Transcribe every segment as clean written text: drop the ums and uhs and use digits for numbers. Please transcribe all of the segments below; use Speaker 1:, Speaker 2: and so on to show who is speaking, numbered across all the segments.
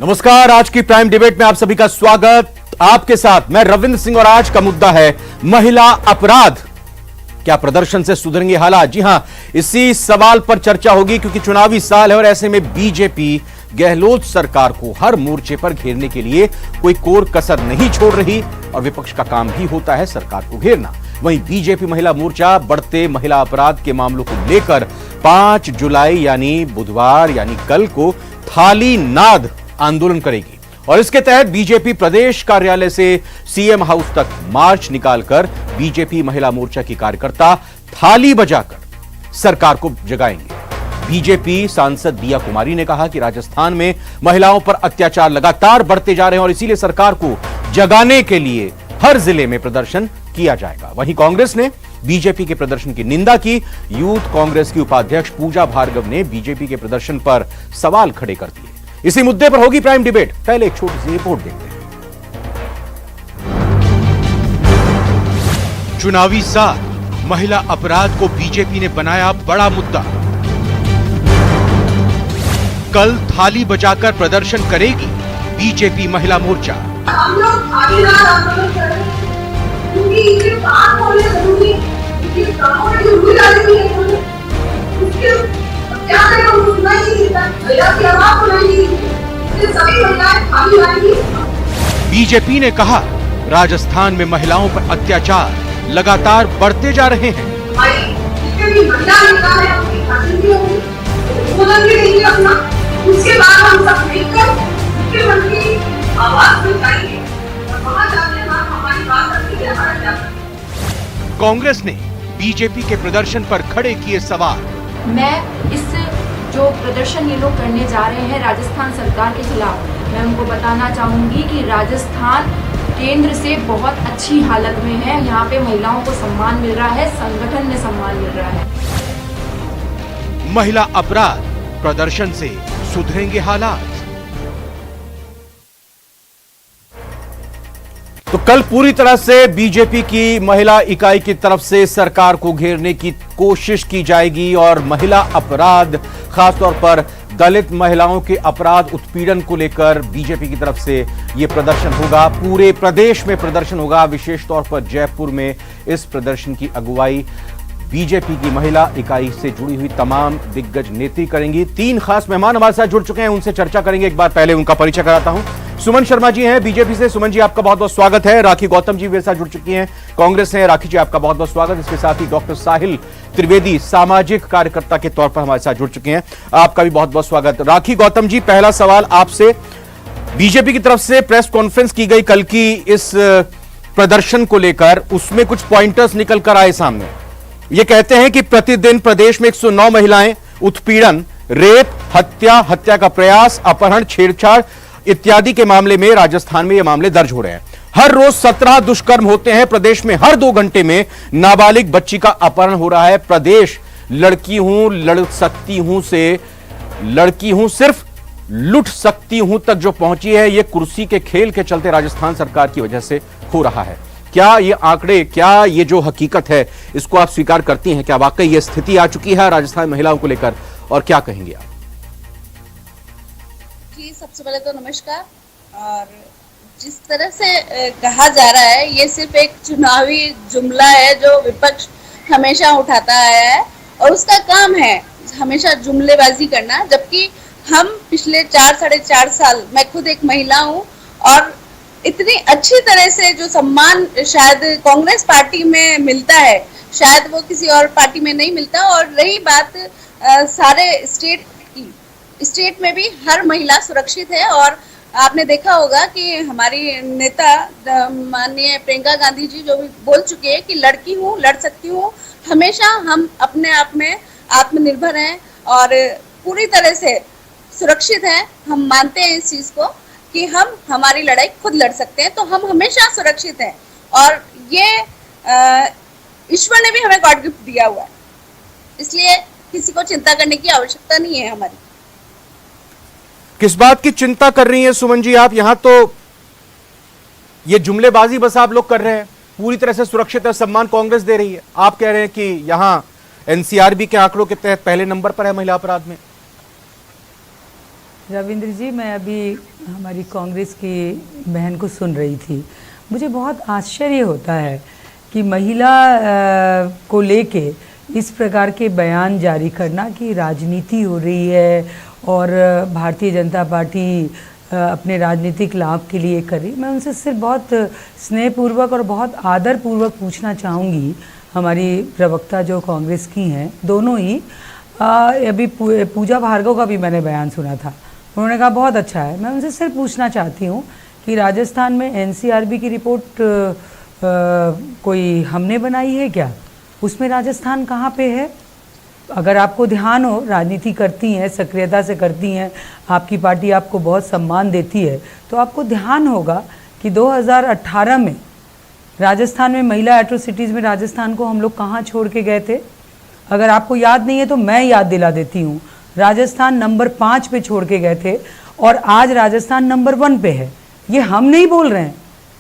Speaker 1: नमस्कार, आज की प्राइम डिबेट में आप सभी का स्वागत। आपके साथ मैं रविंद्र सिंह और आज का मुद्दा है महिला अपराध। क्या प्रदर्शन से सुधरेंगे हालात? जी हां, इसी सवाल पर चर्चा होगी क्योंकि चुनावी साल है और ऐसे में बीजेपी गहलोत सरकार को हर मोर्चे पर घेरने के लिए कोई कोर कसर नहीं छोड़ रही और विपक्ष का काम भी होता है सरकार को घेरना। वहीं बीजेपी महिला मोर्चा बढ़ते महिला अपराध के मामलों को लेकर 5 जुलाई यानी बुधवार यानी कल को थाली नाद आंदोलन करेगी और इसके तहत बीजेपी प्रदेश कार्यालय से सीएम हाउस तक मार्च निकालकर बीजेपी महिला मोर्चा की कार्यकर्ता थाली बजाकर सरकार को जगाएंगे। बीजेपी सांसद दिया कुमारी ने कहा कि राजस्थान में महिलाओं पर अत्याचार लगातार बढ़ते जा रहे हैं और इसीलिए सरकार को जगाने के लिए हर जिले में प्रदर्शन किया जाएगा। वहीं कांग्रेस ने बीजेपी के प्रदर्शन की निंदा की। यूथ कांग्रेस की उपाध्यक्ष पूजा भार्गव ने बीजेपी के प्रदर्शन पर सवाल खड़े कर दिए। इसी मुद्दे पर होगी प्राइम डिबेट। पहले एक छोटी सी रिपोर्ट देखते हैं। चुनावी साल, महिला अपराध को बीजेपी ने बनाया बड़ा मुद्दा। कल थाली बजाकर प्रदर्शन करेगी बीजेपी महिला मोर्चा।
Speaker 2: हम लोग आंदोलन कर रहे हैं क्योंकि इनके काम होने जरूरी है, इनके कामों में जरूरी डालनी है। उसके क्या करें, हम सुनना ही नहीं देता, महिला की आवाज सुनाई नहीं देती, सभी महिलाएं खाली आएंगी।
Speaker 1: बीजेपी ने कहा राजस्थान में महिलाओं पर अत्याचार लगातार बढ़ते जा रहे हैं।
Speaker 2: भाई जितने भी महिला नेता है उनकी शासन भी होगी, उन्होंने भी नहीं अपना। उसके बाद हम सब मिलकर मुख्यमंत्री आवाज उठाएंगे और वहां जाके हमारी बात रखी है, हमारा क्या।
Speaker 1: कांग्रेस ने बीजेपी के प्रदर्शन पर खड़े किए सवाल।
Speaker 3: मैं इस जो प्रदर्शन ये लोग करने जा रहे हैं राजस्थान सरकार के खिलाफ, मैं उनको बताना चाहूंगी कि राजस्थान केंद्र से बहुत अच्छी हालत में है। यहाँ पे महिलाओं को सम्मान मिल रहा है, संगठन में सम्मान मिल रहा है।
Speaker 1: महिला अपराध प्रदर्शन से सुधरेंगे हालात। तो कल पूरी तरह से बीजेपी की महिला इकाई की तरफ से सरकार को घेरने की कोशिश की जाएगी और महिला अपराध, खासतौर पर दलित महिलाओं के अपराध उत्पीड़न को लेकर बीजेपी की तरफ से यह प्रदर्शन होगा। पूरे प्रदेश में प्रदर्शन होगा। विशेष तौर पर जयपुर में इस प्रदर्शन की अगुवाई बीजेपी की महिला इकाई से जुड़ी हुई तमाम दिग्गज नेत्री करेंगी। 3 खास मेहमान हमारे साथ जुड़ चुके हैं, उनसे चर्चा करेंगे। एक बार पहले उनका परिचय कराता हूं। सुमन शर्मा जी हैं बीजेपी से। सुमन जी, आपका बहुत बहुत स्वागत है। राखी गौतम जी मेरे साथ जुड़ चुकी हैं, कांग्रेस हैं। राखी जी, आपका बहुत बहुत स्वागत। इसके साथ ही डॉक्टर साहिल त्रिवेदी सामाजिक कार्यकर्ता के तौर पर हमारे साथ जुड़ चुके हैं, आपका भी बहुत बहुत स्वागत। राखी गौतम जी, पहला सवाल आपसे। बीजेपी की तरफ से प्रेस कॉन्फ्रेंस की गई कल की इस प्रदर्शन को लेकर, उसमें कुछ पॉइंटर्स निकल कर आए सामने। ये कहते हैं कि प्रतिदिन प्रदेश में 109 महिलाएं उत्पीड़न, रेप, हत्या का प्रयास, अपहरण, छेड़छाड़ इत्यादि के मामले में राजस्थान में ये मामले दर्ज हो रहे हैं। हर रोज 17 दुष्कर्म होते हैं प्रदेश में। हर 2 घंटे में नाबालिग बच्ची का अपहरण हो रहा है। प्रदेश लड़की हूं, लड़ सकती हूं से लड़की हूं सिर्फ लुट सकती हूं तक जो पहुंची है, ये कुर्सी के खेल के चलते राजस्थान सरकार की वजह से हो रहा है। क्या ये आंकड़े, क्या ये जो हकीकत है, इसको आप स्वीकार करती हैं? क्या वाकई ये स्थिति आ चुकी है राजस्थान महिलाओं को लेकर, और क्या कहेंगे आप?
Speaker 4: जी, सबसे पहले तो नमस्कार। और जिस तरह से कहा जा रहा है, ये सिर्फ एक चुनावी जुमला है जो विपक्ष हमेशा उठाता आया है और उसका काम है हमेशा जुमलेबाजी करना। जबकि हम पिछले 4 साढ़े 4 साल, मैं खुद एक महिला हूँ और इतनी अच्छी तरह से जो सम्मान शायद कांग्रेस पार्टी में मिलता है, शायद वो किसी और पार्टी में नहीं मिलता। और रही बात सारे स्टेट में भी हर महिला सुरक्षित है। और आपने देखा होगा कि हमारी नेता माननीय प्रियंका गांधी जी जो भी बोल चुके हैं कि लड़की हूँ, लड़ सकती हूँ। हमेशा हम अपने आप में आत्मनिर्भर हैं और पूरी तरह से सुरक्षित हैं। हम मानते हैं इस चीज को कि हम हमारी लड़ाई खुद लड़ सकते हैं, तो हम हमेशा सुरक्षित हैं। और ये ईश्वर ने भी हमें गॉड गिफ्ट दिया हुआ है, इसलिए किसी को चिंता करने की आवश्यकता नहीं है हमारी।
Speaker 1: किस बात की चिंता कर रही हैं सुमन जी आप? यहां तो ये जुमलेबाजी बस आप लोग कर रहे हैं, पूरी तरह से सुरक्षित है, सम्मान कांग्रेस दे रही है। आप कह रहे हैं कि यहां एनसीआरबी के आंकड़ों के तहत पहले नंबर पर है महिला अपराध में।
Speaker 5: रविंद्र जी, मैं अभी हमारी कांग्रेस की बहन को सुन रही थी, मुझे बहुत आश्चर्य होता है कि महिला को लेके इस प्रकार के बयान जारी करना कि राजनीति हो रही है और भारतीय जनता पार्टी अपने राजनीतिक लाभ के लिए कर रही। मैं उनसे सिर्फ बहुत स्नेहपूर्वक और बहुत आदरपूर्वक पूछना चाहूँगी, हमारी प्रवक्ता जो कांग्रेस की हैं दोनों ही, अभी पूजा भार्गव का भी मैंने बयान सुना था, उन्होंने कहा बहुत अच्छा है। मैं उनसे सिर्फ पूछना चाहती हूँ कि राजस्थान में एनसीआरबी की रिपोर्ट कोई हमने बनाई है क्या? उसमें राजस्थान कहाँ पे है? अगर आपको ध्यान हो, राजनीति करती हैं, सक्रियता से करती हैं, आपकी पार्टी आपको बहुत सम्मान देती है, तो आपको ध्यान होगा कि 2018 में राजस्थान में महिला एट्रोसिटीज़ में राजस्थान को हम लोग कहाँ छोड़ के गए थे? अगर आपको याद नहीं है तो मैं याद दिला देती हूँ। राजस्थान नंबर 5 पे छोड़ के गए थे और आज राजस्थान नंबर 1 पे है। ये हम नहीं बोल रहे हैं,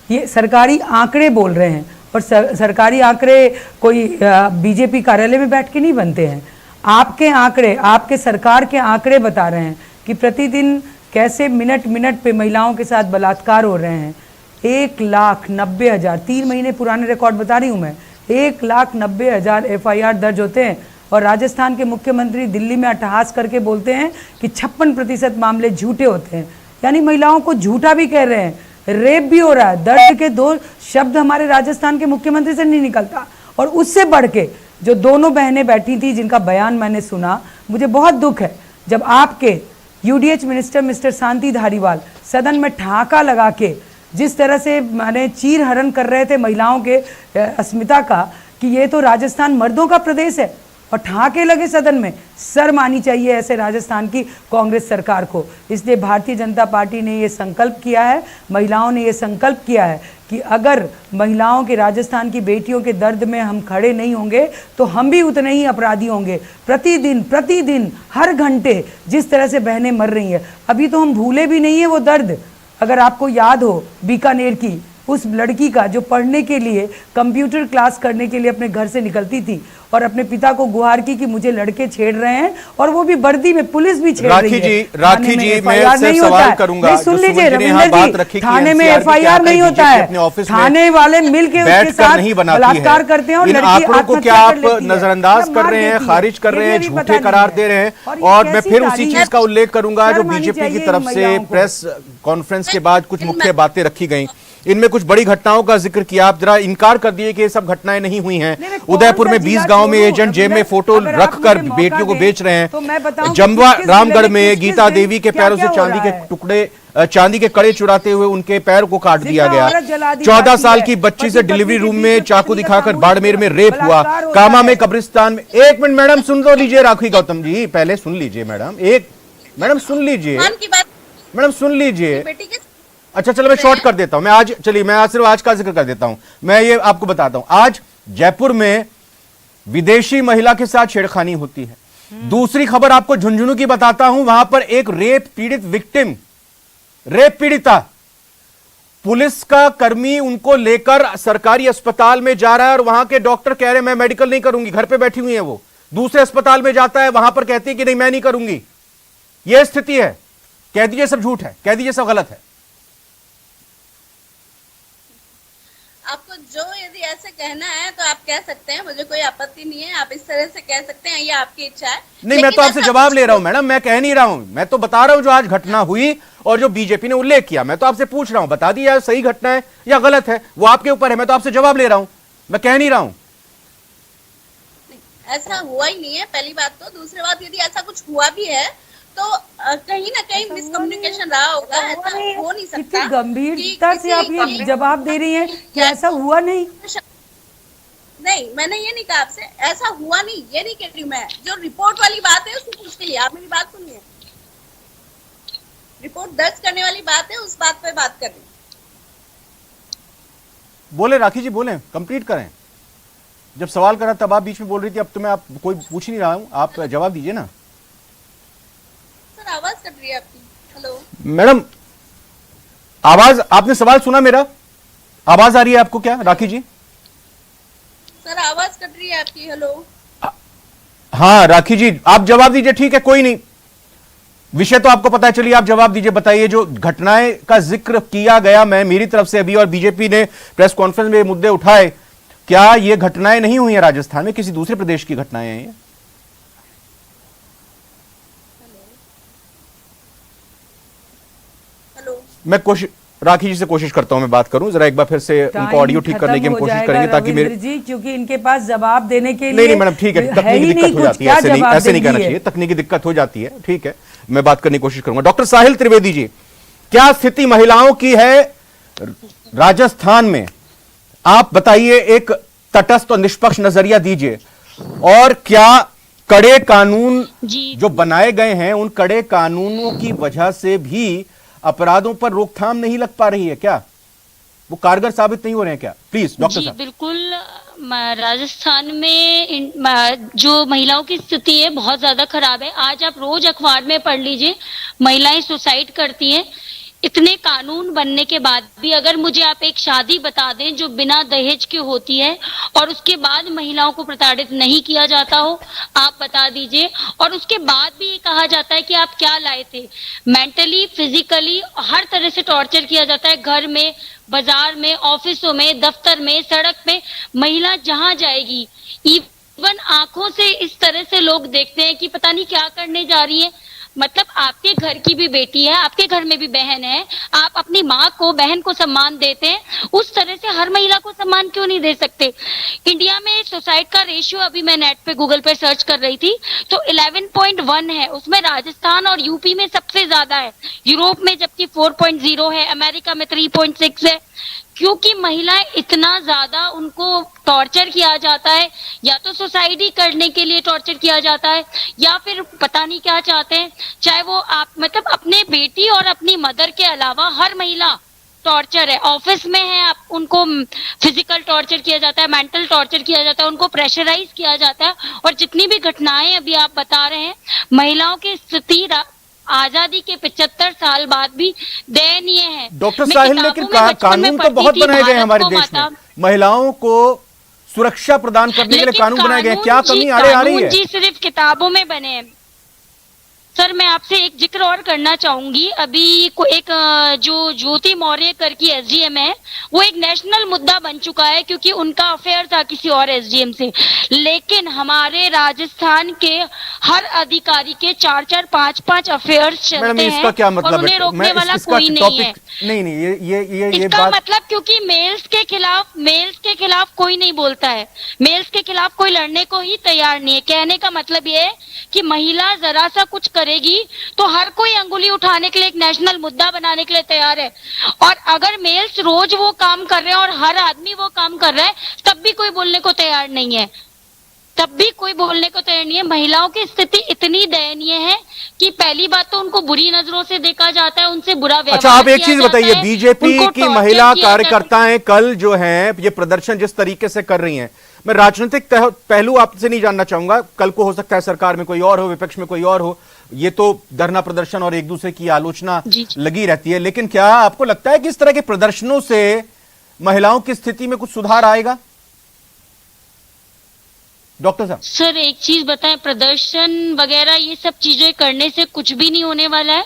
Speaker 5: ये सरकारी आंकड़े बोल रहे हैं। और सरकारी आंकड़े कोई बीजेपी कार्यालय में बैठ के नहीं बनते हैं। आपके आंकड़े, आपके सरकार के आंकड़े बता रहे हैं कि प्रतिदिन कैसे मिनट मिनट पे महिलाओं के साथ बलात्कार हो रहे हैं। 1,90,000, 3 महीने पुराने रिकॉर्ड बता रही हूँ मैं, 1,90,000 FIR दर्ज होते हैं। और राजस्थान के मुख्यमंत्री दिल्ली में अट्टहास करके बोलते हैं कि 56% मामले झूठे होते हैं, यानी महिलाओं को झूठा भी कह रहे हैं, रेप भी हो रहा है। दर्द के 2 शब्द हमारे राजस्थान के मुख्यमंत्री से नहीं निकलता। और उससे बढ़ के जो दोनों बहनें बैठी थी जिनका बयान मैंने सुना, मुझे बहुत दुख है जब आपके UDH minister mister Shanti Dhariwal सदन में ठहाका लगा के जिस तरह से माने चीर हरण कर रहे थे महिलाओं के अस्मिता का कि ये तो राजस्थान मर्दों का प्रदेश है, और ठहाके लगे सदन में। शर्म आनी चाहिए ऐसे राजस्थान की कांग्रेस सरकार को। इसलिए भारतीय जनता पार्टी ने ये संकल्प किया है, महिलाओं ने ये संकल्प किया है कि अगर महिलाओं के, राजस्थान की बेटियों के दर्द में हम खड़े नहीं होंगे तो हम भी उतने ही अपराधी होंगे। प्रतिदिन हर घंटे जिस तरह से बहनें मर रही हैं, अभी तो हम भूले भी नहीं है वो दर्द। अगर आपको याद हो बीकानेर की उस लड़की का जो पढ़ने के लिए, कंप्यूटर क्लास करने के लिए अपने घर से निकलती थी और अपने पिता को गुहार की कि मुझे लड़के छेड़ रहे हैं, और वो भी वर्दी में, पुलिस भी छेड़ रही है।
Speaker 1: राखी जी, मैं सिर्फ सवाल करूंगा,
Speaker 5: सुन लीजिए रविंदर जी, थाने में FIR नहीं होता है, थाने वाले मिलके उसके साथ बलात्कार करते हैं और लड़की
Speaker 1: को क्या आप नजरअंदाज कर रहे हैं, खारिज कर रहे हैं, झूठे करार दे रहे हैं? और मैं फिर उसी चीज का उल्लेख करूंगा जो बीजेपी की तरफ से प्रेस कॉन्फ्रेंस के बाद कुछ मुख्य बातें रखी गई। इनमें कुछ बड़ी घटनाओं का जिक्र किया, आप जरा इनकार कर दिए कि ये सब घटनाएं नहीं हुई हैं। उदयपुर में 20 गांव में एजेंट जेब में फोटो रखकर बेटियों को बेच रहे हैं। जमवा रामगढ़ में गीता देवी के पैरों से चांदी के टुकड़े, चांदी के कड़े चुराते हुए उनके पैर को काट दिया गया। 14 साल की बच्ची से डिलीवरी रूम में चाकू दिखाकर बाड़मेर में रेप हुआ। कामा में कब्रिस्तान में, 1 मिनट मैडम सुन तो लीजिए, राखी गौतम जी पहले सुन लीजिए मैडम सुन लीजिए, मैडम सुन लीजिए। अच्छा चलो मैं शॉर्ट कर देता हूं, मैं सिर्फ आज का जिक्र कर देता हूं। मैं ये आपको बताता हूं, आज जयपुर में विदेशी महिला के साथ छेड़खानी होती है। दूसरी खबर आपको झुंझुनू की बताता हूं, वहां पर एक रेप पीड़ित विक्टिम, रेप पीड़िता, पुलिस का कर्मी उनको लेकर सरकारी अस्पताल में जा रहा है और वहां के डॉक्टर कह रहे हैं मैं मेडिकल नहीं करूंगी, घर पे बैठी हुई है। वो दूसरे अस्पताल में जाता है, वहां पर कहती है कि नहीं मैं नहीं करूंगी। यह स्थिति है। कह दीजिए सब झूठ है, कह दीजिए सब गलत है।
Speaker 4: आपको जो यदि ऐसे कहना है तो आप कह सकते हैं, मुझे कोई आपत्ति नहीं है, आप इस तरह से कह सकते हैं, ये आपकी इच्छा है।
Speaker 1: नहीं, मैं तो आपसे जवाब ले रहा हूं मैडम, मैं कह नहीं रहा हूं, मैं तो बता रहा हूं जो आज घटना हुई और जो बीजेपी ने उल्लेख किया। मैं तो आपसे पूछ रहा हूं, बता दिया सही घटना है या गलत है, वो आपके ऊपर है। मैं तो आपसे जवाब ले रहा हूं, मैं कह नहीं रहा हूं।
Speaker 4: ऐसा हुआ ही नहीं है, पहली बात तो। दूसरी बात, यदि ऐसा कुछ हुआ भी है तो कहीं ना कहीं मिसकम्युनिकेशन रहा होगा, ऐसा हो नहीं सकता।
Speaker 5: इतनी गंभीरता से आप ये जवाब दे रही हैं कि ऐसा हुआ नहीं।
Speaker 4: नहीं, मैंने ये नहीं कहा आपसे ऐसा हुआ नहीं, ये नहीं कह रही मैं। जो रिपोर्ट वाली बात है उसको पूछ के लिए आप मेरी बात सुनिए। रिपोर्ट दर्ज करने वाली बात है, उस बात पे बात कर रही।
Speaker 1: बोले राखी जी, बोले, कंप्लीट करें। जब सवाल करा तब आप बीच में बोल रही थी, अब तो मैं आप कोई पूछ नहीं रहा हूं, आप जवाब दीजिए ना।
Speaker 4: आवाज कट रही है आपकी। हेलो
Speaker 1: मैडम, आवाज, आपने सवाल सुना मेरा? आवाज आ रही है आपको क्या राखी जी?
Speaker 4: सर आवाज कट रही है आपकी। हेलो
Speaker 1: हाँ राखी जी, आप जवाब दीजिए। ठीक है, कोई नहीं, विषय तो आपको पता है, चलिए आप जवाब दीजिए, बताइए जो घटनाएं का जिक्र किया गया मैं मेरी तरफ से अभी और बीजेपी ने प्रेस कॉन्फ्रेंस में ये मुद्दे उठाए, क्या ये घटनाएं नहीं हुई हैं राजस्थान में, किसी दूसरे प्रदेश की घटनाएं हैं ये?
Speaker 4: हेलो,
Speaker 1: मैं कोशिश राखी जी से कोशिश करता हूं मैं बात करूं, जरा एक बार फिर से उनको ऑडियो ठीक करने की हम कोशिश करेंगे ताकि मेरे
Speaker 5: जी, क्योंकि इनके पास जवाब देने के
Speaker 1: नहीं
Speaker 5: लिए
Speaker 1: मैडम ठीक है, तकनीकी दिक्कत हो जाती है, ऐसे नहीं कहना चाहिए, तकनीकी दिक्कत हो जाती है, ठीक है, मैं बात करने की कोशिश करूंगा। डॉक्टर साहिल त्रिवेदी जी, क्या स्थिति महिलाओं की है राजस्थान में, आप बताइए, एक तटस्थ और निष्पक्ष नजरिया दीजिए, और क्या कड़े कानून जो बनाए गए हैं उन कड़े कानूनों की वजह से भी अपराधों पर रोकथाम नहीं लग पा रही है, क्या वो कारगर साबित नहीं हो रहे हैं क्या? प्लीज डॉक्टर साहब।
Speaker 6: बिल्कुल, राजस्थान में जो महिलाओं की स्थिति है बहुत ज्यादा खराब है। आज आप रोज अखबार में पढ़ लीजिए, महिलाएं सुसाइड करती हैं। इतने कानून बनने के बाद भी अगर मुझे आप एक शादी बता दें जो बिना दहेज के होती है और उसके बाद महिलाओं को प्रताड़ित नहीं किया जाता हो, आप बता दीजिए, और उसके बाद भी ये कहा जाता है कि आप क्या लाए थे, मेंटली, फिजिकली हर तरह से टॉर्चर किया जाता है, घर में, बाजार में, ऑफिसों में, दफ्तर में, सड़क पे, महिला जहां जाएगी, इवन आंखों से इस तरह से लोग देखते हैं कि पता नहीं क्या करने जा रही है। मतलब आपके घर की भी बेटी है, आपके घर में भी बहन है, आप अपनी माँ को, बहन को सम्मान देते हैं, उस तरह से हर महिला को सम्मान क्यों नहीं दे सकते? इंडिया में सुसाइड का रेशियो, अभी मैं नेट पे गूगल पे सर्च कर रही थी तो 11.1 है, उसमें राजस्थान और यूपी में सबसे ज्यादा है, यूरोप में जबकि 4.0 है, अमेरिका में 3.6 है, क्योंकि महिलाएं इतना ज्यादा उनको टॉर्चर किया जाता है, या तो सुसाइड ही करने के लिए टॉर्चर किया जाता है या फिर पता नहीं क्या चाहते हैं, चाहे वो आप मतलब अपने बेटी और अपनी मदर के अलावा हर महिला टॉर्चर है। ऑफिस में है, आप उनको फिजिकल टॉर्चर किया जाता है, मेंटल टॉर्चर किया जाता है, उनको प्रेशराइज किया जाता है, और जितनी भी घटनाएं अभी आप बता रहे हैं, महिलाओं की स्थिति आजादी के 75 साल बाद भी दयनीय है।
Speaker 1: डॉक्टर साहिल, लेकिन कानून तो बहुत बनाए गए हैं हमारे देश में, महिलाओं को सुरक्षा प्रदान करने के लिए कानून बनाए गए हैं, क्या कमी आ रही है?
Speaker 6: जी सिर्फ किताबों में बने हैं। सर मैं आपसे एक जिक्र और करना चाहूंगी, अभी को एक जो ज्योति मौर्य कर की एसडीएम है, वो एक नेशनल मुद्दा बन चुका है क्योंकि उनका अफेयर था किसी और एसडीएम से, लेकिन हमारे राजस्थान के हर अधिकारी के 4-4, 5-5 अफेयर्स चलते हैं,
Speaker 1: इसका क्या मतलब
Speaker 6: और उन्हें रोकने वाला कोई नहीं है।
Speaker 1: नहीं, ये
Speaker 6: इसका
Speaker 1: बात
Speaker 6: मतलब क्योंकि मेल्स के खिलाफ कोई नहीं बोलता है, मेल्स के खिलाफ कोई लड़ने को ही तैयार नहीं है। कहने का मतलब ये है कि महिला जरा सा कुछ करेगी तो हर कोई अंगुली उठाने के लिए, एक नेशनल मुद्दा बनाने के लिए तैयार है, और अगर मेल्स रोज वो काम कर रहे हैं और हर आदमी वो काम कर रहा है तब भी कोई बोलने को तैयार नहीं है, महिलाओं की स्थिति इतनी दयनीय है कि पहली बात तो उनको बुरी नजरों से देखा जाता है, उनसे बुरा व्यवहार।
Speaker 1: अच्छा, आप एक चीज बताइए, बीजेपी की महिला कार्यकर्ताएं कल जो हैं ये प्रदर्शन जिस तरीके से कर रही हैं, मैं राजनीतिक पहलू आपसे नहीं जानना चाहूंगा, कल को हो सकता है सरकार में कोई और हो, विपक्ष में कोई और हो, ये तो धरना प्रदर्शन और एक दूसरे की आलोचना लगी रहती है, लेकिन क्या आपको लगता है कि इस तरह के प्रदर्शनों से महिलाओं की स्थिति में कुछ सुधार आएगा? डॉक्टर साहब।
Speaker 6: सर एक चीज बताएं, प्रदर्शन वगैरह ये सब चीजें करने से कुछ भी नहीं होने वाला है।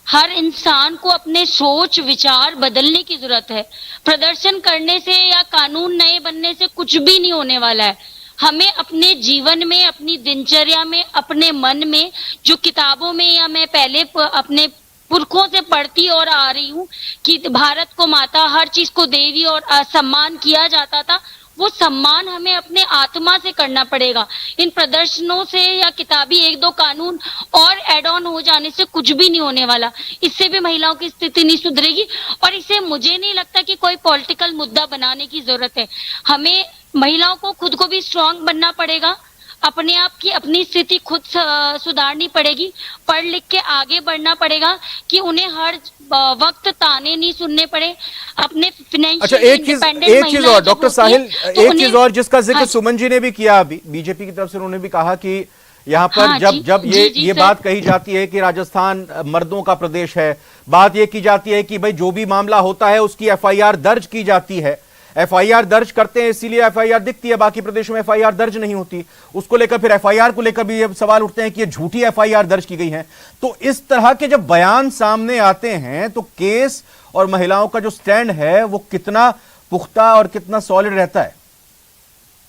Speaker 6: हर इंसान को अपने सोच विचार बदलने की जरूरत है। प्रदर्शन करने से या कानून नए बनने से कुछ भी नहीं होने वाला है। हमें अपने जीवन में, अपनी दिनचर्या में, अपने मन में, जो किताबों में या मैं पहले अपने पुरखों से पढ़ती और आ रही हूँ कि भारत को माता, हर चीज को देवी और सम्मान किया जाता था, वो सम्मान हमें अपने आत्मा से करना पड़ेगा। इन प्रदर्शनों से या किताबी एक दो कानून और एड ऑन हो जाने से कुछ भी नहीं होने वाला। इससे भी महिलाओं की स्थिति नहीं सुधरेगी, और इसे मुझे नहीं लगता कि कोई पॉलिटिकल मुद्दा बनाने की जरूरत है। हमें महिलाओं को खुद को भी स्ट्रांग बनना पड़ेगा, अपने आप की अपनी स्थिति खुद सुधारनी पड़ेगी, पढ़ लिख के आगे बढ़ना पड़ेगा कि उन्हें हर वक्त ताने नहीं सुनने पड़े, अपने फाइनेंशियल।
Speaker 1: अच्छा, एक चीज और डॉक्टर साहिल, एक चीज और जिसका जिक्र सुमन जी ने भी किया, अभी बीजेपी की तरफ से उन्होंने भी कहा कि यहाँ पर जब ये बात कही जाती है कि राजस्थान मर्दों का प्रदेश है, बात ये की जाती है कि भाई जो भी मामला होता है उसकी एफआईआर दर्ज की जाती है, एफआईआर दर्ज करते हैं इसीलिए एफआईआर दिखती है, बाकी प्रदेशों में एफआईआर दर्ज नहीं होती। उसको लेकर फिर एफआईआर को लेकर भी ये सवाल उठते हैं कि ये झूठी एफआईआर दर्ज की गई है। तो इस तरह के जब बयान सामने आते हैं तो केस और महिलाओं का जो स्टैंड है वो कितना पुख्ता और कितना सॉलिड रहता है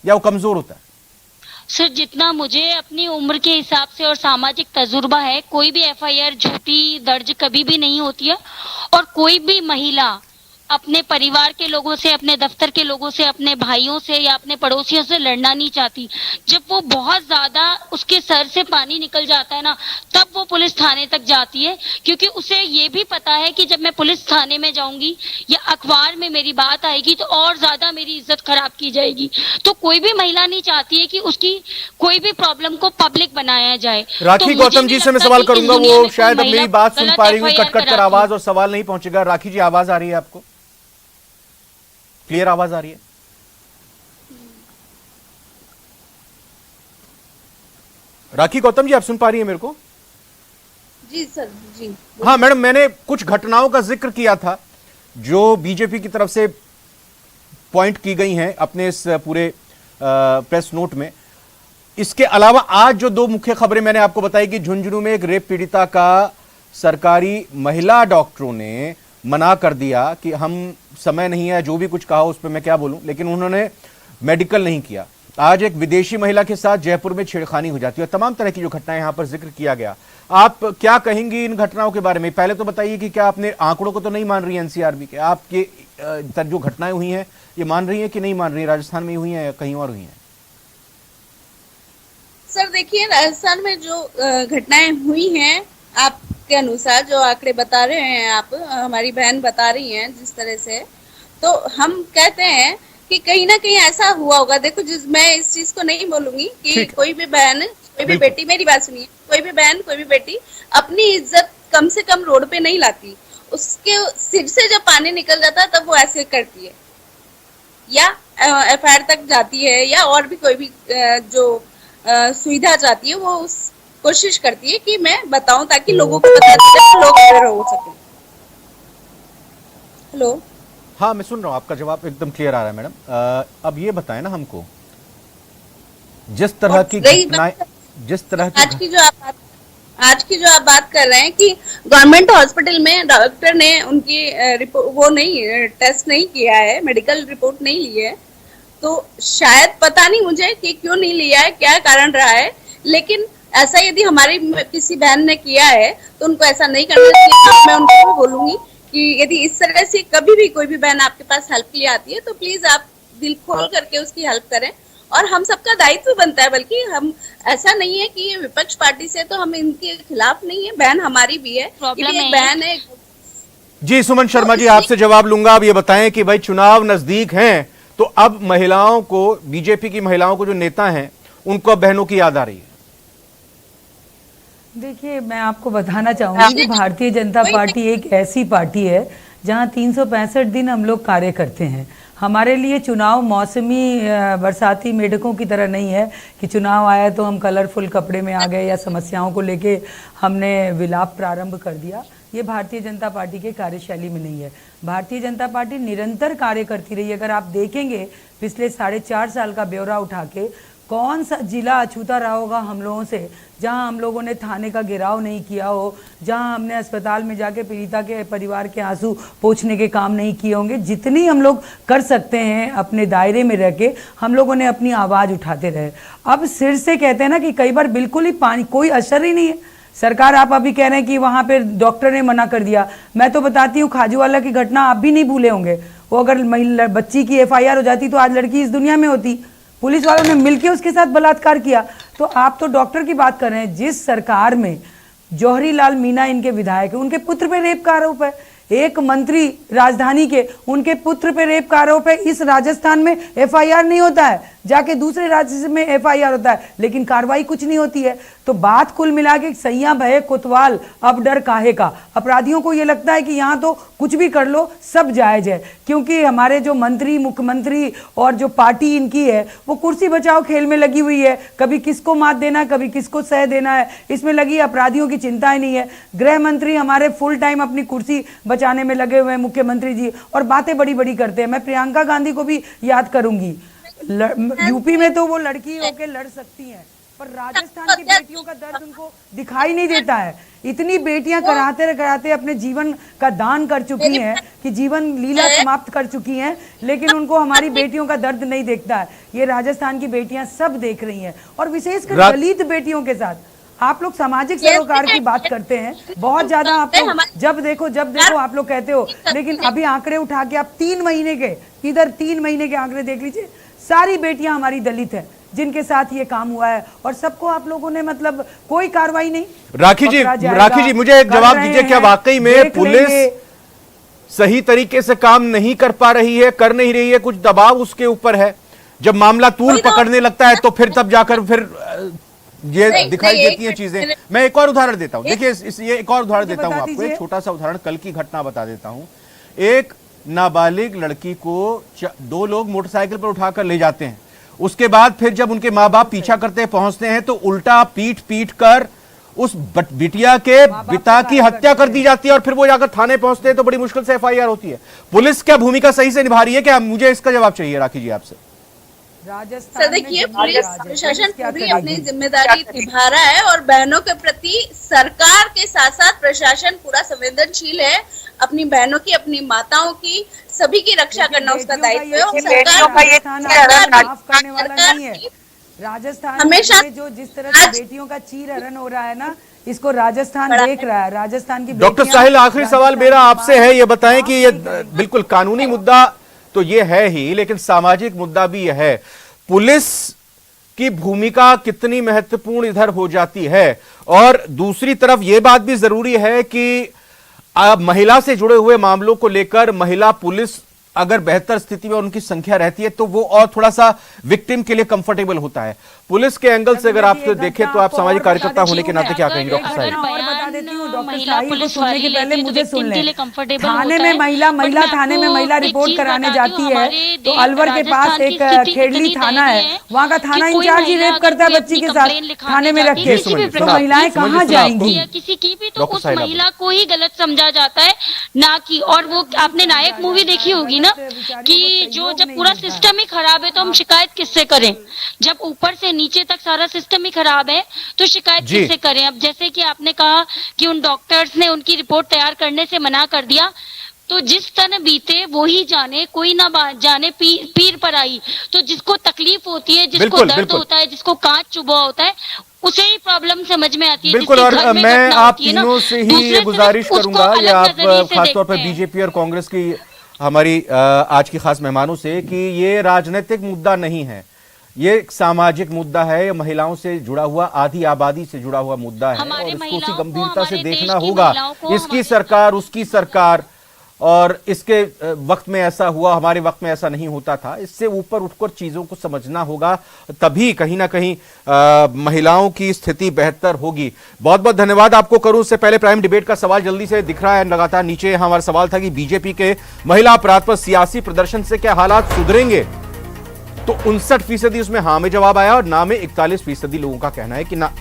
Speaker 1: या वो कमजोर होता है?
Speaker 6: सर, जितना मुझे अपनी उम्र के हिसाब से और सामाजिक तजुर्बा है, कोई भी एफआईआर झूठी दर्ज कभी भी नहीं होती है। और कोई भी महिला अपने परिवार के लोगों से, अपने दफ्तर के लोगों से, अपने भाइयों से या अपने पड़ोसियों से लड़ना नहीं चाहती। जब वो बहुत ज्यादा उसके सर से पानी निकल जाता है ना, तब वो पुलिस थाने तक जाती है, क्योंकि उसे ये भी पता है कि जब मैं पुलिस थाने में जाऊंगी या अखबार में मेरी बात आएगी तो और ज्यादा मेरी इज्जत खराब की जाएगी। तो कोई भी महिला नहीं चाहती है कि उसकी कोई भी प्रॉब्लम को पब्लिक बनाया जाए।
Speaker 1: राखी गौतम जी से मैं सवाल करूंगा, वो शायद अब मेरी बात सुन पा रही हूँ, कट कर आवाज और सवाल नहीं पहुंचेगा। राखी जी, आवाज आ रही है आपको? क्लियर आवाज आ रही है? राखी गौतम जी, आप सुन पा रही है मेरे को?
Speaker 4: जी सर, जी।
Speaker 1: हाँ मैडम, मैंने कुछ घटनाओं का जिक्र किया था जो बीजेपी की तरफ से पॉइंट की गई हैं अपने इस पूरे प्रेस नोट में। इसके अलावा आज जो दो मुख्य खबरें मैंने आपको बताई कि झुंझुनू में एक रेप पीड़िता का सरकारी महिला डॉक्टरों ने मना कर दिया कि हम समय नहीं है, जो भी कुछ कहा उस पर मैं क्या बोलूं, लेकिन उन्होंने मेडिकल नहीं किया। आज एक विदेशी महिला के साथ जयपुर में छेड़खानी हो जाती है और तमाम तरह की जो घटनाएं यहां पर जिक्र किया गया। आप क्या कहेंगी इन घटनाओं के बारे में? पहले तो बताइए कि क्या आपने आंकड़ों को तो नहीं मान रही है एनसीआरबी के? आपके जो घटनाएं हुई हैं ये मान रही है कि नहीं मान रही है? राजस्थान में हुई है या कहीं और हुई है?
Speaker 4: सर देखिए, राजस्थान में जो घटनाएं हुई हैं, आपके अनुसार जो आंकड़े बता रहे हैं आप, हमारी बहन बता रही हैं जिस तरह से, तो हम कहते हैं कि कहीं ना कहीं ऐसा हुआ होगा। देखो, मैं इस चीज को नहीं बोलूंगी कि कोई भी बहन, कोई भी बेटी, मेरी बात सुनिए, कोई भी बहन, कोई भी बेटी अपनी इज्जत कम से कम रोड पे नहीं लाती। उसके सिर से जब पानी निकल जाता है तब वो ऐसे करती है या एफआईआर तक जाती है या और भी कोई भी जो सुविधा चाहती है वो उस कोशिश करती है कि मैं बताऊं ताकि लोगों को पता चले, लोग अवेयर हो सके। हेलो,
Speaker 1: हाँ मैं सुन रहा हूं, आपका जवाब एकदम क्लियर आ रहा है मैडम। अब ये बताएं ना हमको, जिस तरह की घटनाएं, जिस तरह की
Speaker 4: आज की जो आप बात कर रहे हैं कि गवर्नमेंट हॉस्पिटल में डॉक्टर ने उनकी रिपोर्ट वो नहीं टेस्ट नहीं किया है, मेडिकल रिपोर्ट नहीं ली है, तो शायद पता नहीं मुझे कि क्यों नहीं लिया है, क्या कारण रहा है। लेकिन ऐसा यदि हमारी किसी बहन ने किया है तो उनको ऐसा नहीं करना चाहिए। मैं उनको बोलूंगी कि यदि इस तरह से कभी भी कोई भी बहन आपके पास हेल्प के लिए आती है तो प्लीज आप दिल खोल करके उसकी हेल्प करें। और हम सबका दायित्व बनता है, बल्कि हम ऐसा नहीं है कि विपक्ष पार्टी से तो हम इनके खिलाफ नहीं है, बहन हमारी भी है, बहन है।
Speaker 1: जी सुमन शर्मा जी, आपसे जवाब लूंगा। आप ये बताएं कि भाई चुनाव नजदीक हैं तो अब महिलाओं को, बीजेपी की महिलाओं को जो नेता हैं उनको अब बहनों की याद आ रही है।
Speaker 5: देखिए, मैं आपको बताना चाहूंगी कि भारतीय जनता पार्टी एक ऐसी पार्टी है जहां 365 दिन हम लोग कार्य करते हैं। हमारे लिए चुनाव मौसमी बरसाती मेढकों की तरह नहीं है कि चुनाव आया तो हम कलरफुल कपड़े में आ गए या समस्याओं को लेके हमने विलाप प्रारंभ कर दिया। ये भारतीय जनता पार्टी के कार्यशैली में नहीं है। भारतीय जनता पार्टी निरंतर कार्य करती रही है। अगर आप देखेंगे पिछले 4.5 साल का ब्यौरा उठा के, कौन सा जिला अछूता रहा होगा हम लोगों से जहां हम लोगों ने थाने का घेराव नहीं किया हो, जहां हमने अस्पताल में जाके पीड़िता के परिवार के आंसू पोंछने के काम नहीं किए होंगे। जितनी हम लोग कर सकते हैं अपने दायरे में रह के, हम लोगों ने अपनी आवाज़ उठाते रहे। अब सिर से कहते हैं ना कि कई बार बिल्कुल ही पानी, कोई असर ही नहीं है। सरकार, आप अभी कह रहे हैं कि वहाँ पे डॉक्टर ने मना कर दिया। मैं तो बताती हूँ, खाजूवाला की घटना आप भी नहीं भूले होंगे। वो अगर महिला बच्ची की एफआईआर हो जाती तो आज लड़की इस दुनिया में होती। पुलिस वालों ने मिलकर उसके साथ बलात्कार किया। तो आप तो डॉक्टर की बात कर रहे हैं। जिस सरकार में जौहरी लाल मीणा इनके विधायक है, उनके पुत्र पे रेप का आरोप है। एक मंत्री राजधानी के, उनके पुत्र पे रेप का आरोप है। इस राजस्थान में एफआईआर नहीं होता है। जाके दूसरे राज्य में FIR होता है, लेकिन कार्रवाई कुछ नहीं होती है। तो बात कुल मिला के सैया भये कोतवाल अब डर काहे का। अपराधियों को ये लगता है कि यहाँ तो कुछ भी कर लो सब जायज है, क्योंकि हमारे जो मंत्री, मुख्यमंत्री और जो पार्टी इनकी है वो कुर्सी बचाओ खेल में लगी हुई है। कभी किसको मात देना है, कभी किसको सह देना है, इसमें लगी। अपराधियों की चिंता ही नहीं है। गृह मंत्री हमारे फुल टाइम अपनी कुर्सी बचाने में लगे हुए हैं, मुख्यमंत्री जी, और बातें बड़ी बड़ी करते हैं। मैं प्रियंका गांधी को भी याद करूंगी। यूपी में तो वो लड़की होके लड़ सकती हैं, पर राजस्थान की बेटियों का दर्द उनको दिखाई नहीं देता है। इतनी बेटियां कराते कराते अपने जीवन का दान कर चुकी हैं कि जीवन लीला समाप्त कर चुकी हैं, लेकिन उनको हमारी बेटियों का दर्द नहीं देखता है। ये राजस्थान की बेटियां सब देख रही हैं, और विशेषकर दलित बेटियों के साथ। आप लोग सामाजिक सरोकार की बात करते हैं बहुत ज्यादा, आप लोग जब देखो आप लोग कहते हो, लेकिन अभी आंकड़े उठा के आप 3 महीने के, इधर 3 महीने के आंकड़े देख लीजिए, सारी बेटियां हमारी दलित हैं जिनके साथ ये काम हुआ है, और सबको आप लोगों ने मतलब कोई कार्रवाई नहीं।
Speaker 1: राखी जी मुझे एक जवाब दीजिए, क्या वाकई में पुलिस सही तरीके से काम नहीं कर पा रही है, कर नहीं रही है, कुछ दबाव उसके ऊपर है? जब मामला तूल पकड़ने लगता है तो फिर तब जाकर फिर ये दिखाई देती हैं चीजें। मैं एक और उदाहरण देता हूं, देखिए ये एक और उदाहरण देता हूं आपको, एक छोटा सा उदाहरण, कल की घटना बता देता हूं। एक नाबालिग लड़की को 2 लोग मोटरसाइकिल पर उठाकर ले जाते हैं, उसके बाद फिर जब उनके माँ बाप पीछा करते पहुंचते हैं तो उल्टा पीट कर उस बिटिया के पिता की हत्या कर दी जाती है, और फिर वो जाकर थाने पहुंचते हैं तो बड़ी मुश्किल से FIR होती है। पुलिस क्या भूमिका सही से निभा रही है क्या? मुझे इसका जवाब चाहिए राखी जी आपसे।
Speaker 4: सर देखिए, पुलिस प्रशासन पूरी अपनी जिम्मेदारी निभा रहा है, और बहनों के प्रति सरकार के साथ साथ प्रशासन पूरा संवेदनशील है। अपनी बहनों की, अपनी माताओं की, सभी की रक्षा करना उसका दायित्व है। और
Speaker 5: राजस्थान हमेशा जो जिस तरह से बेटियों का चीरहरण हो रहा है ना, इसको राजस्थान देख रहा है। राजस्थान की
Speaker 1: डॉक्टर साहिल, आखिरी सवाल मेरा आपसे है, ये बताएं कि ये बिल्कुल कानूनी मुद्दा तो ये है ही, लेकिन सामाजिक मुद्दा भी यह है, पुलिस की भूमिका कितनी महत्वपूर्ण इधर हो जाती है, और दूसरी तरफ यह बात भी जरूरी है कि महिला से जुड़े हुए मामलों को लेकर महिला पुलिस अगर बेहतर स्थिति में उनकी संख्या रहती है तो वो और थोड़ा सा विक्टिम के लिए कंफर्टेबल होता है। पुलिस के एंगल से अगर आप देखें तो आप सामाजिक कार्यकर्ता होने के नाते क्या कहेंगे डॉक्टर साहिल?
Speaker 5: और बता देती हूँ डॉक्टर साहिल को सुनने के पहले मुझे सुन ले। थाने में महिला थाने में महिला रिपोर्ट कराने जाती है तो अलवर के पास एक खेड़ली थाना है, वहाँ का थाना इंचार्ज ही रेप करता है बच्ची के साथ थाने में रख के, तो महिलाएं कहाँ जाएंगी?
Speaker 6: किसी की भी तो उस महिला को ही गलत समझा जाता है ना कि, और वो आपने नायक मूवी देखी होगी ना कि जो जब पूरा सिस्टम ही खराब है तो हम शिकायत किससे करें? जब ऊपर से नीचे तक सारा सिस्टम ही खराब है तो शिकायत किससे करें? अब जैसे कि आपने कहा कि उन डॉक्टर्स ने उनकी रिपोर्ट तैयार करने से मना कर दिया, तो जिस तन बीते वो ही जाने, कोई ना जाने पीर पर आई। तो जिसको तकलीफ होती है, जिसको दर्द होता है, जिसको कांच चुभा होता है, उसे ही प्रॉब्लम समझ में आती है।
Speaker 1: बिल्कुल, और मैं आप तीनों से ही ये गुजारिश करूंगा, ये आप खासतौर पर बीजेपी और कांग्रेस की हमारी आज की खास मेहमानों से, कि ये राजनीतिक मुद्दा नहीं है, ये एक सामाजिक मुद्दा है, महिलाओं से जुड़ा हुआ, आधी आबादी से जुड़ा हुआ मुद्दा है, और इसको उसी गंभीरता से देखना होगा। इसकी सरकार, उसकी सरकार, और इसके वक्त में ऐसा हुआ, हमारे वक्त में ऐसा नहीं होता था। इससे ऊपर उठकर चीजों को समझना होगा, तभी कहीं ना कहीं महिलाओं की स्थिति बेहतर होगी। बहुत बहुत धन्यवाद आपको करूं। उससे पहले प्राइम डिबेट का सवाल जल्दी से दिख रहा है लगातार नीचे, हमारा सवाल था कि बीजेपी के महिला अपराध पर सियासी प्रदर्शन से क्या हालात सुधरेंगे, तो 59% उसमें हाँ में जवाब आया, और ना में 41% लोगों का कहना है कि ना,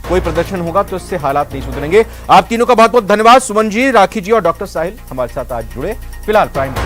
Speaker 1: कोई प्रदर्शन होगा तो इससे हालात नहीं सुधरेंगे। आप तीनों का बहुत बहुत धन्यवाद, सुमन जी, राखी जी और डॉक्टर साहिल हमारे साथ आज जुड़े। फिलहाल प्राइम